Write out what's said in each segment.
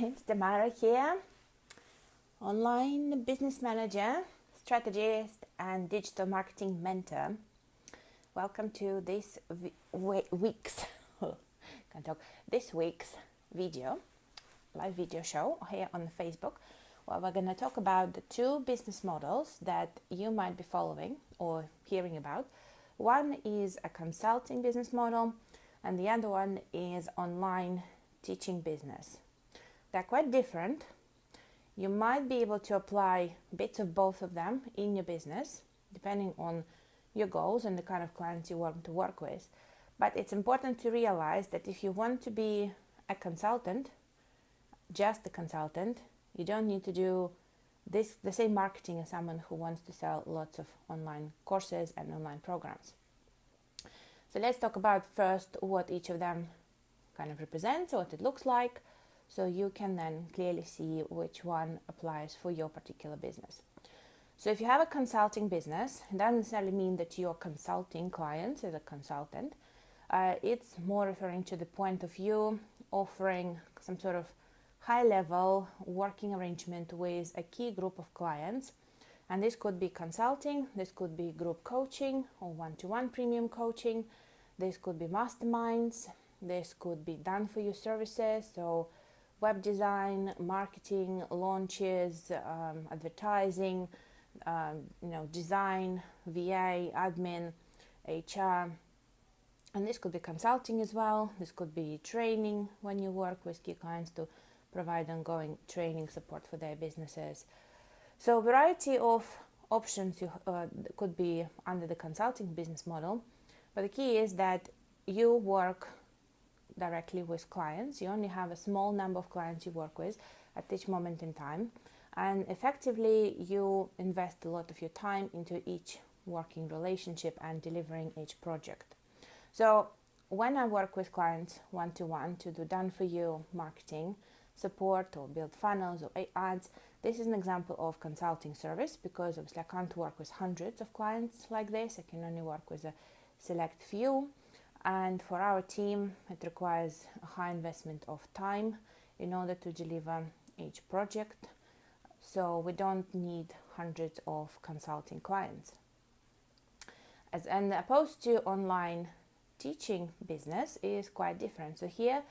it's Tamara here, online business manager, strategist, and digital marketing mentor. Welcome to this week's this week's live video show here on Facebook, where we're going to talk about the two business models that you might be following or hearing about. One is a consulting business model, and the other one is online teaching business. They're quite different. You might be able to apply bits of both of them in your business, depending on your goals and the kind of clients you want to work with. But it's important to realize that if you want to be a consultant, just a consultant, you don't need to do the same marketing as someone who wants to sell lots of online courses and online programs. So let's talk about first what each of them kind of represents, what it looks like, so you can then clearly see which one applies for your particular business. So if you have a consulting business, it doesn't necessarily mean that you're consulting clients as a consultant. It's more referring to the point of view, offering some sort of high-level working arrangement with a key group of clients. And this could be consulting, this could be group coaching or one-to-one premium coaching, this could be masterminds, this could be done-for-you services, so web design, marketing, launches, advertising, design, VA, admin, HR. And this could be consulting as well. This could be training when you work with key clients to provide ongoing training support for their businesses. So a variety of options could be under the consulting business model, but the key is that you work directly with clients. You only have a small number of clients you work with at each moment in time, and effectively you invest a lot of your time into each working relationship and delivering each project. So when I work with clients one-to-one to do done-for-you marketing, support or build funnels or ads, this is an example of consulting service, because obviously I can't work with hundreds of clients like this. I can only work with a select few. And for our team, it requires a high investment of time in order to deliver each project. So we don't need hundreds of consulting clients. As opposed to online teaching business is quite different. So here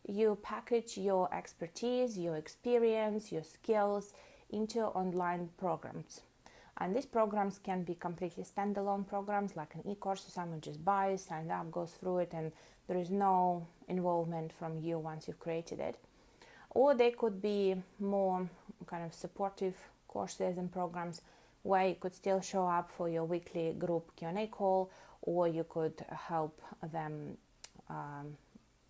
you package your expertise, your experience, your skills into online programs. And these programs can be completely standalone programs, like an e-course, so someone just buys, signs up, goes through it, and there is no involvement from you once you've created it. Or they could be more kind of supportive courses and programs where you could still show up for your weekly group Q&A call, or you could help them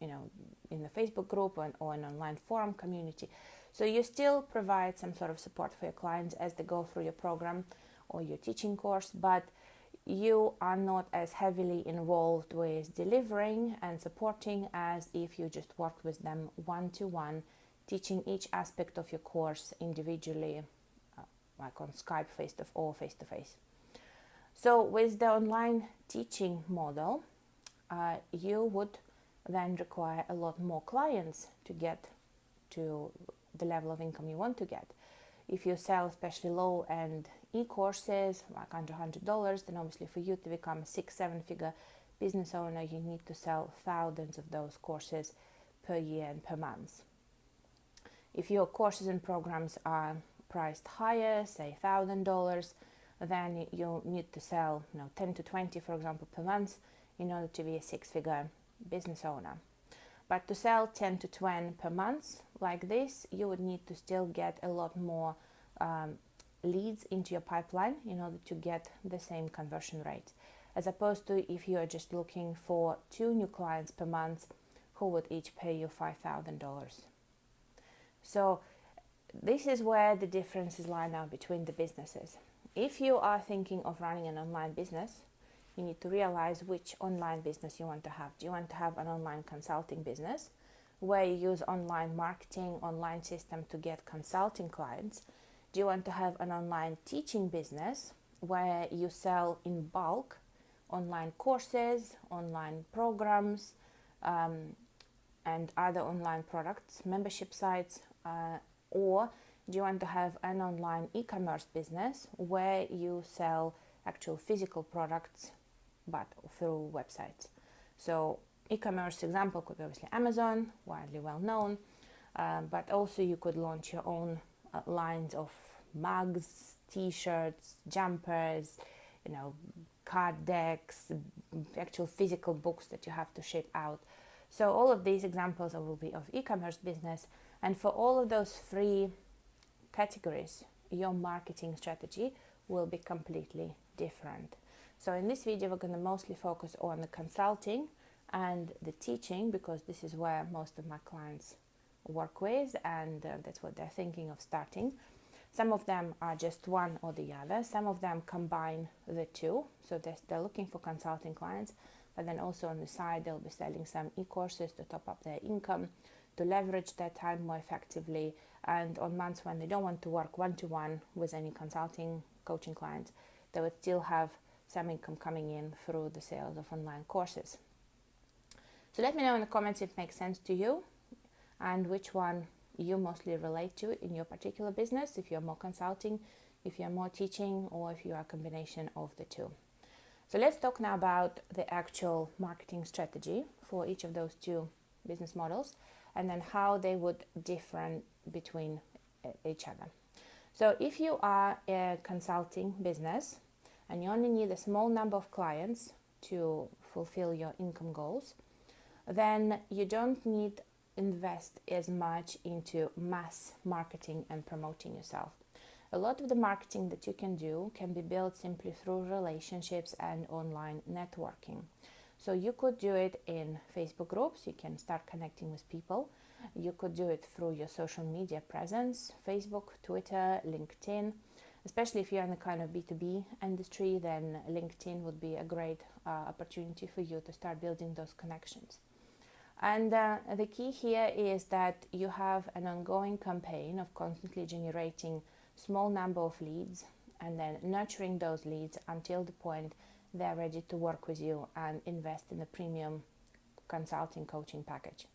in the Facebook group or an online forum community. So you still provide some sort of support for your clients as they go through your program or your teaching course, but you are not as heavily involved with delivering and supporting as if you just worked with them one-to-one, teaching each aspect of your course individually, like on Skype or face-to-face. So with the online teaching model, you would then require a lot more clients to get to the level of income you want to get. If you sell especially low-end e-courses, like under $100, then obviously for you to become a 6-7 figure business owner, you need to sell thousands of those courses per year and per month. If your courses and programs are priced higher, say $1,000, then you need to sell 10 to 20, for example, per month in order to be a 6-figure business owner. But to sell 10 to 20 per month like this, you would need to still get a lot more leads into your pipeline in order to get the same conversion rate, as opposed to if you are just looking for 2 new clients per month who would each pay you $5,000. So this is where the differences lie now between the businesses. If you are thinking of running an online business, you need to realize which online business you want to have. Do you want to have an online consulting business where you use online marketing, online system to get consulting clients? Do you want to have an online teaching business where you sell in bulk online courses, online programs, and other online products, membership sites, or do you want to have an online e-commerce business where you sell actual physical products but through websites? So e-commerce example could be obviously Amazon, widely well known, but also you could launch your own lines of mugs, t-shirts, jumpers, card decks, actual physical books that you have to ship out. So all of these examples will be of e-commerce business, and for all of those three categories, your marketing strategy will be completely different. So in this video, we're going to mostly focus on the consulting and the teaching, because this is where most of my clients work with, and that's what they're thinking of starting. Some of them are just one or the other. Some of them combine the two. So they're looking for consulting clients, but then also on the side, they'll be selling some e-courses to top up their income, to leverage their time more effectively. And on months when they don't want to work one-to-one with any consulting coaching clients, they would still have some income coming in through the sales of online courses. So let me know in the comments if it makes sense to you and which one you mostly relate to in your particular business, if you're more consulting, if you're more teaching, or if you are a combination of the two. So let's talk now about the actual marketing strategy for each of those two business models, and then how they would differ between each other. So if you are a consulting business and you only need a small number of clients to fulfill your income goals, then you don't need invest as much into mass marketing and promoting yourself. A lot of the marketing that you can do can be built simply through relationships and online networking. So you could do it in Facebook groups. You can start connecting with people. You could do it through your social media presence, Facebook, Twitter, LinkedIn. Especially if you're in the kind of B2B industry, then LinkedIn would be a great opportunity for you to start building those connections. And the key here is that you have an ongoing campaign of constantly generating small number of leads and then nurturing those leads until the point they're ready to work with you and invest in a premium consulting coaching package.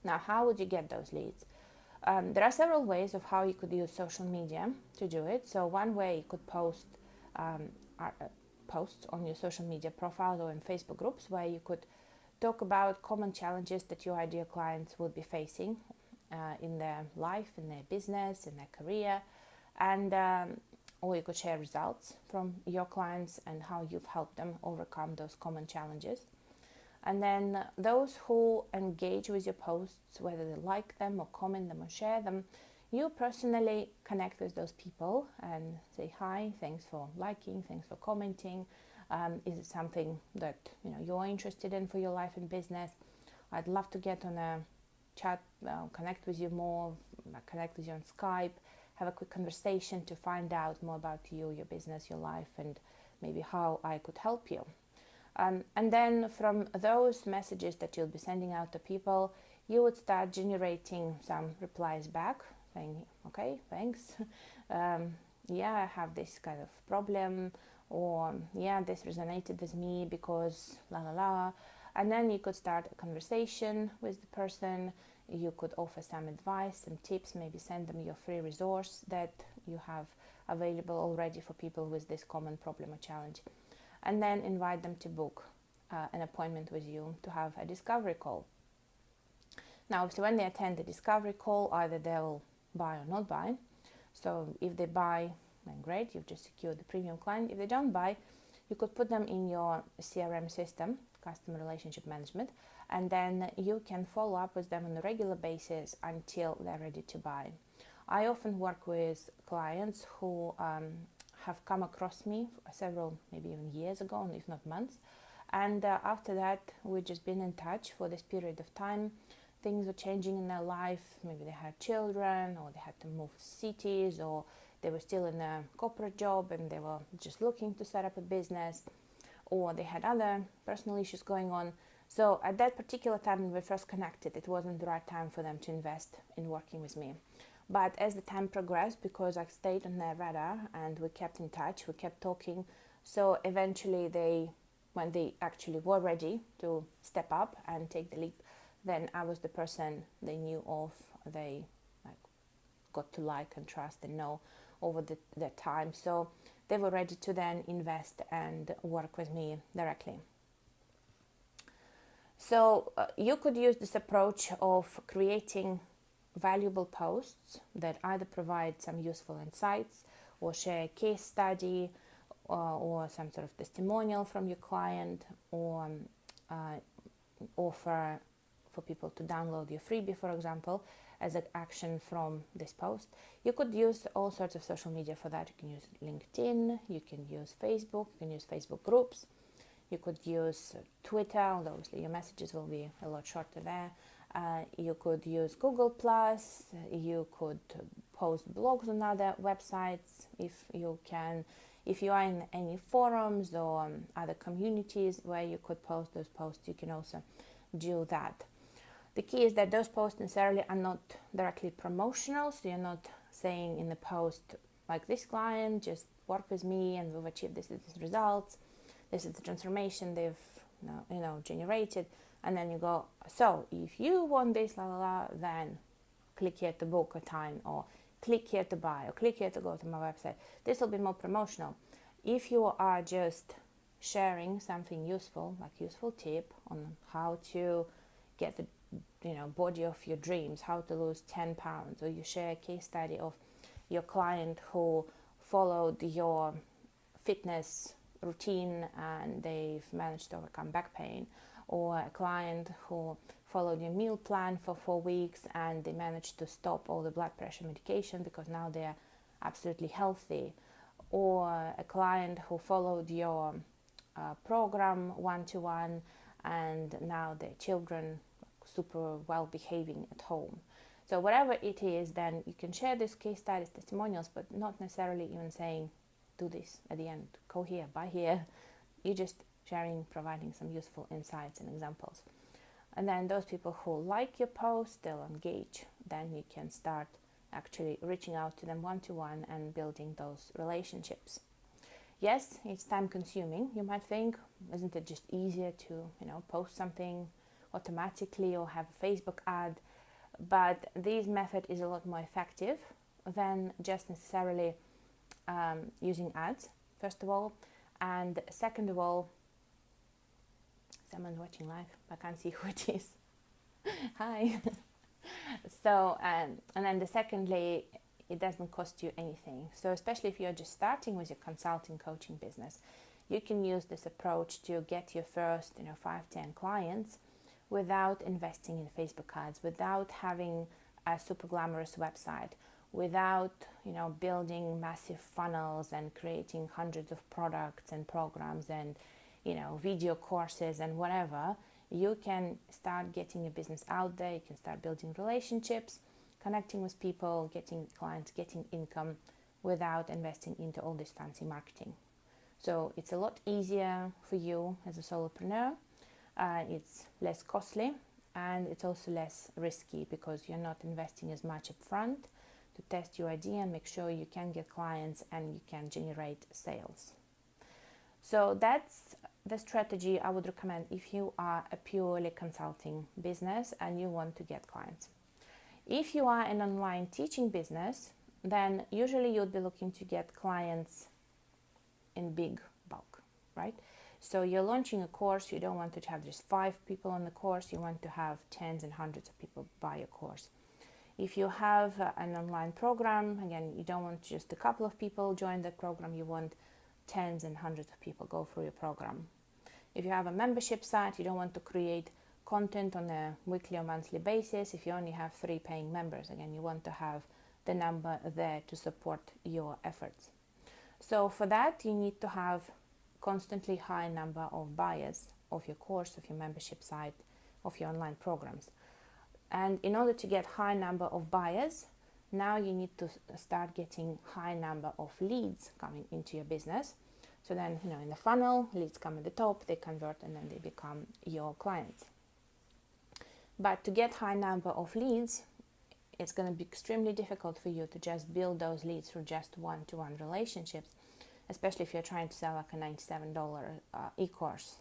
Now, how would you get those leads? There are several ways of how you could use social media to do it. So one way, you could post posts on your social media profiles or in Facebook groups where you could talk about common challenges that your ideal clients would be facing in their life, in their business, in their career, and or you could share results from your clients and how you've helped them overcome those common challenges. And then those who engage with your posts, whether they like them or comment them or share them, you personally connect with those people and say, hi, thanks for liking, thanks for commenting. Is it something that you're interested in for your life and business? I'd love to get on a chat, connect with you more, connect with you on Skype, have a quick conversation to find out more about you, your business, your life, and maybe how I could help you. And then from those messages that you'll be sending out to people, you would start generating some replies back saying, okay, thanks. Yeah, I have this kind of problem, or yeah, this resonated with me because la la la. And then you could start a conversation with the person. You could offer some advice, some tips, maybe send them your free resource that you have available already for people with this common problem or challenge. And then invite them to book an appointment with you to have a discovery call. Now, obviously, when they attend the discovery call, either they'll buy or not buy. So if they buy, then great, you've just secured the premium client. If they don't buy, you could put them in your CRM system, customer relationship management, and then you can follow up with them on a regular basis until they're ready to buy. I often work with clients who have come across me several, maybe even years ago, if not months, and after that we've just been in touch for this period of time. Things were changing in their life. Maybe they had children, or they had to move cities, or they were still in a corporate job and they were just looking to set up a business, or they had other personal issues going on. So at that particular time when we first connected, it wasn't the right time for them to invest in working with me. But as the time progressed, because I stayed on their radar and we kept in touch, we kept talking, so eventually when they actually were ready to step up and take the leap, then I was the person they knew of. They got to like and trust and know over the time. So they were ready to then invest and work with me directly. So you could use this approach of creating valuable posts that either provide some useful insights or share a case study or some sort of testimonial from your client, or offer for people to download your freebie, for example, as an action from this post. You could use all sorts of social media for that. You can use LinkedIn, you can use Facebook, you can use Facebook groups, you could use Twitter, although obviously your messages will be a lot shorter there. You could use Google+, you could post blogs on other websites if you can. If you are in any forums or other communities where you could post those posts, you can also do that. The key is that those posts necessarily are not directly promotional, so you're not saying in the post, like, this client just worked with me and we've achieved this results, this is the transformation they've generated, and then you go, so if you want this, then click here to book a time, or click here to buy, or click here to go to my website. This will be more promotional. If you are just sharing something useful, like useful tip on how to get the body of your dreams, how to lose 10 pounds, or you share a case study of your client who followed your fitness routine and they've managed to overcome back pain, or a client who followed your meal plan for 4 weeks and they managed to stop all the blood pressure medication because now they're absolutely healthy, or a client who followed your program one-to-one and now their children super well behaving at home. So whatever it is, then you can share this case studies, testimonials, but not necessarily even saying, do this at the end, go here, buy here. You're just sharing, providing some useful insights and examples. And then those people who like your post, they'll engage. Then you can start actually reaching out to them one-to-one and building those relationships. Yes, it's time consuming. You might think, isn't it just easier to, post something automatically or have a Facebook ad? But this method is a lot more effective than just necessarily using ads, first of all. And second of all, someone's watching live, I can't see who it is. Hi. So, and then secondly, it doesn't cost you anything. So especially if you're just starting with your consulting coaching business, you can use this approach to get your first 5-10 clients without investing in Facebook ads, without having a super glamorous website, without building massive funnels and creating hundreds of products and programs and video courses and whatever. You can start getting your business out there. You can start building relationships, connecting with people, getting clients, getting income without investing into all this fancy marketing. So it's a lot easier for you as a solopreneur. It's less costly and it's also less risky because you're not investing as much up front to test your idea and make sure you can get clients and you can generate sales. So that's the strategy I would recommend if you are a purely consulting business and you want to get clients. If you are an online teaching business, then usually you'll be looking to get clients in big bulk, right? So you're launching a course, you don't want to have just 5 people on the course, you want to have tens and hundreds of people buy your course. If you have an online program, again, you don't want just a couple of people join the program, you want tens and hundreds of people go through your program. If you have a membership site, you don't want to create content on a weekly or monthly basis. If you only have 3 paying members, again, you want to have the number there to support your efforts. So for that, you need to have constantly high number of buyers of your course, of your membership site, of your online programs. And in order to get high number of buyers, now you need to start getting high number of leads coming into your business. So then, in the funnel, leads come at the top, they convert, and then they become your clients. But to get high number of leads, it's going to be extremely difficult for you to just build those leads through just one-to-one relationships, especially if you're trying to sell like a $97 e-course.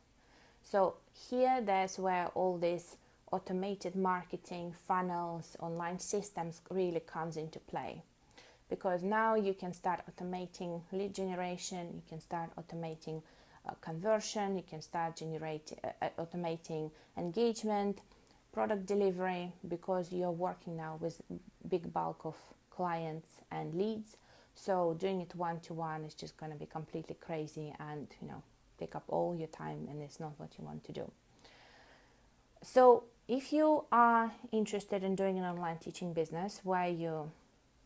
So that's where all this automated marketing, funnels, online systems really comes into play. Because now you can start automating lead generation, you can start automating conversion, you can start automating engagement, product delivery, because you're working now with big bulk of clients and leads. So doing it one-to-one is just going to be completely crazy and, take up all your time, and it's not what you want to do. So if you are interested in doing an online teaching business where you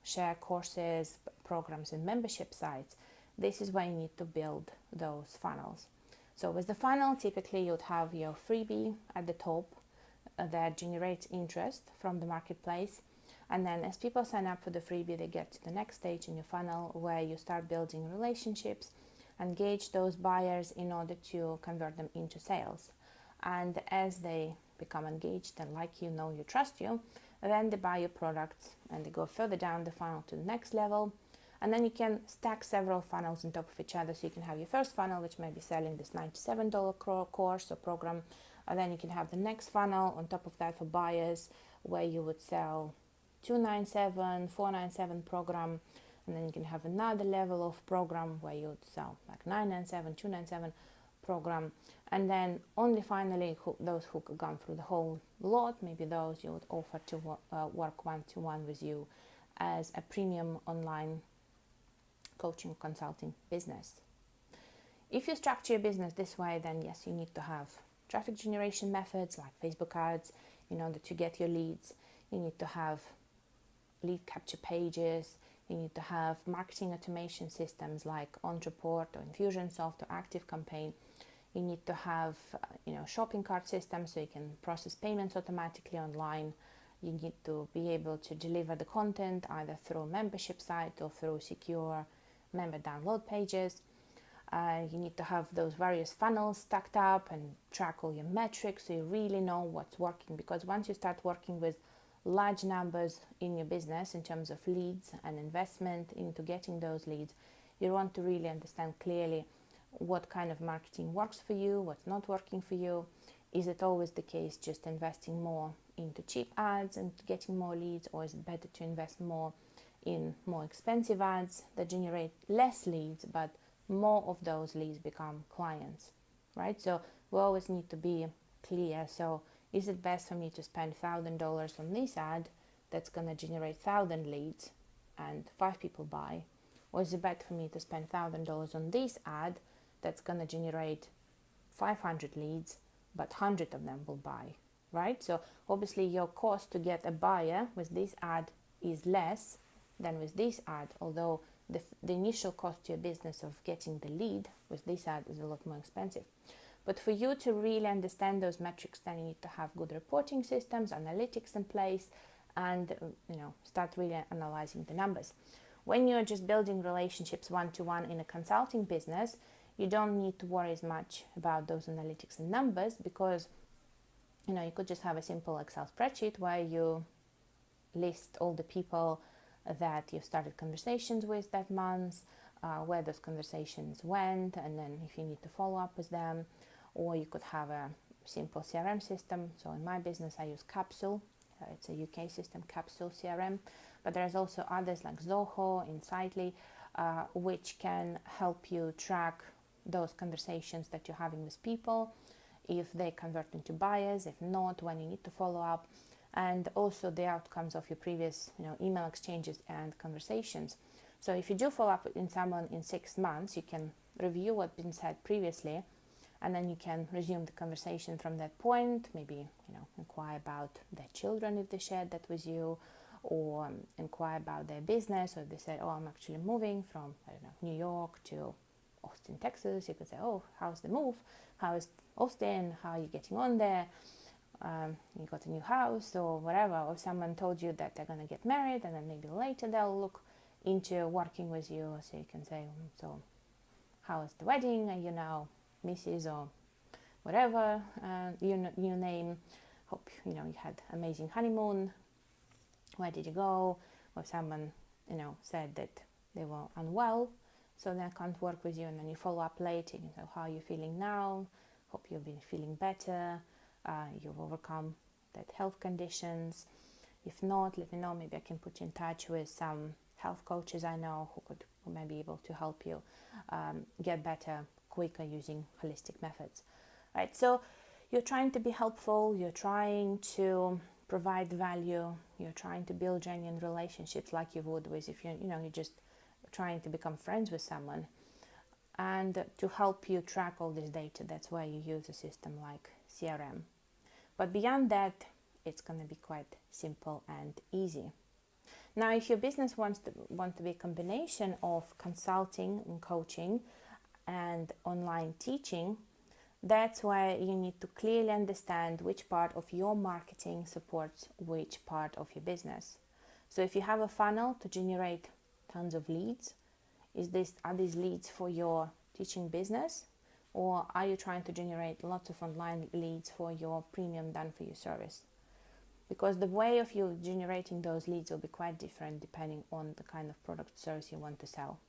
share courses, programs, and membership sites, this is where you need to build those funnels. So with the funnel, typically you'd have your freebie at the top that generates interest from the marketplace. And then as people sign up for the freebie, they get to the next stage in your funnel where you start building relationships, engage those buyers in order to convert them into sales. And as they become engaged and like you, know you, trust you, then they buy your products and they go further down the funnel to the next level. And then you can stack several funnels on top of each other. So you can have your first funnel, which may be selling this $97 course or program. And then you can have the next funnel on top of that for buyers, where you would sell $297, $497 program. And then you can have another level of program where you would sell like $997, $297 program. And then only finally those who have gone through the whole lot, maybe those you would offer to work one-to-one with you as a premium online coaching consulting business. If you structure your business this way, then yes, you need to have traffic generation methods like Facebook ads in order to get your leads. You need to have lead capture pages. You need to have marketing automation systems like Ontraport or Infusionsoft or ActiveCampaign. You need to have shopping cart systems so you can process payments automatically online. You need to be able to deliver the content either through a membership site or through secure member download pages. You need to have those various funnels stacked up and track all your metrics so you really know what's working, because once you start working with large numbers in your business in terms of leads and investment into getting those leads, you want to really understand clearly what kind of marketing works for you, what's not working for you. Is it always the case just investing more into cheap ads and getting more leads, or is it better to invest more in more expensive ads that generate less leads but more of those leads become clients, right? So we always need to be clear. So is it best for me to spend $1,000 on this ad that's going to generate 1,000 leads and 5 people buy, or is it better for me to spend $1,000 on this ad that's going to generate 500 leads but 100 of them will buy, right? So obviously your cost to get a buyer with this ad is less than with this ad, although the initial cost to your business of getting the lead with this ad is a lot more expensive. But for you to really understand those metrics, then you need to have good reporting systems, analytics in place, and start really analyzing the numbers. When you're just building relationships one-to-one in a consulting business, you don't need to worry as much about those analytics and numbers, because you could just have a simple Excel spreadsheet where you list all the people that you started conversations with that month, where those conversations went, and then if you need to follow up with them. Or you could have a simple CRM system. So in my business I use Capsule. It's a UK system, Capsule CRM, but there's also others like Zoho, Insightly, which can help you track those conversations that you're having with people, if they convert into buyers, if not, when you need to follow up, and also the outcomes of your previous email exchanges and conversations. So if you do follow up in someone in 6 months, you can review what's been said previously, and then you can resume the conversation from that point. Maybe inquire about their children if they shared that with you, or inquire about their business, or if they said, I'm actually moving from New York to Austin, Texas. You could say, how's the move? How is Austin? How are you getting on there? You got a new house or whatever. Or someone told you that they're going to get married, and then maybe later they'll look into working with you. So you can say, so how is the wedding? Are you now Mrs. or whatever you name? Hope you had amazing honeymoon. Where did you go? Or someone said that they were unwell, so they can't work with you, and then you follow up later. How are you feeling now? Hope you've been feeling better. You've overcome that health conditions. If not, let me know. Maybe I can put you in touch with some health coaches I know who may be able to help you get better quicker using holistic methods. Right? So you're trying to be helpful. You're trying to provide value. You're trying to build genuine relationships like you would with if you're just trying to become friends with someone. And to help you track all this data, that's why you use a system like CRM. But beyond that, it's going to be quite simple and easy. Now, if your business wants to be a combination of consulting and coaching and online teaching, that's why you need to clearly understand which part of your marketing supports which part of your business. So if you have a funnel to generate tons of leads, are these leads for your teaching business, or are you trying to generate lots of online leads for your premium done for you service? Because the way of you generating those leads will be quite different depending on the kind of product or service you want to sell.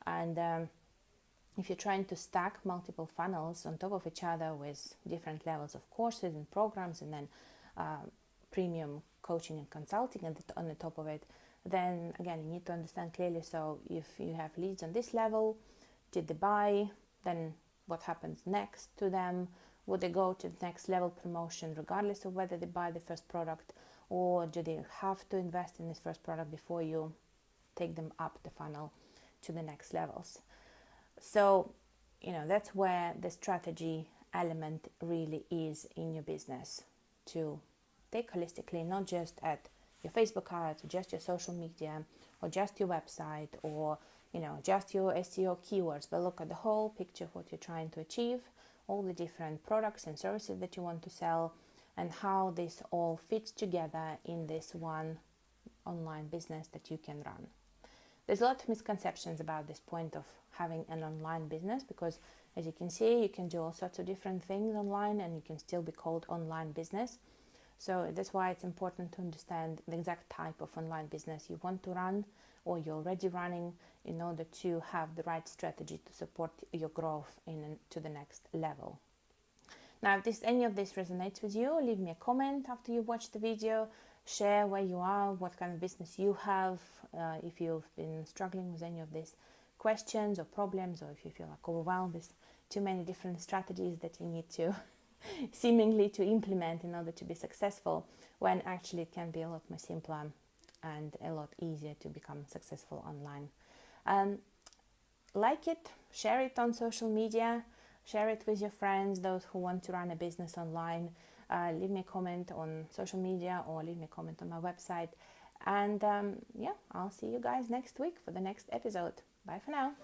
And if you're trying to stack multiple funnels on top of each other with different levels of courses and programs, and then premium coaching and consulting on the top of it, then again, you need to understand clearly. So if you have leads on this level, did they buy? Then what happens next to them? Would they go to the next level promotion regardless of whether they buy the first product, or do they have to invest in this first product before you take them up the funnel to the next levels? So, that's where the strategy element really is in your business, to take holistically, not just at your Facebook ads, or just your social media, or just your website, or just your SEO keywords, but look at the whole picture of what you're trying to achieve, all the different products and services that you want to sell, and how this all fits together in this one online business that you can run. There's a lot of misconceptions about this point of having an online business, because as you can see, you can do all sorts of different things online and you can still be called online business. So that's why it's important to understand the exact type of online business you want to run, or you're already running, in order to have the right strategy to support your growth to the next level. Now, if any of this resonates with you, leave me a comment after you watch the video. Share where you are, what kind of business you have, if you've been struggling with any of these questions or problems, or if you feel like overwhelmed with too many different strategies that you need to seemingly to implement in order to be successful, when actually it can be a lot more simpler and a lot easier to become successful online. Like it, share it on social media, share it with your friends, those who want to run a business online. Leave me a comment on social media, or leave me a comment on my website. And I'll see you guys next week for the next episode. Bye for now.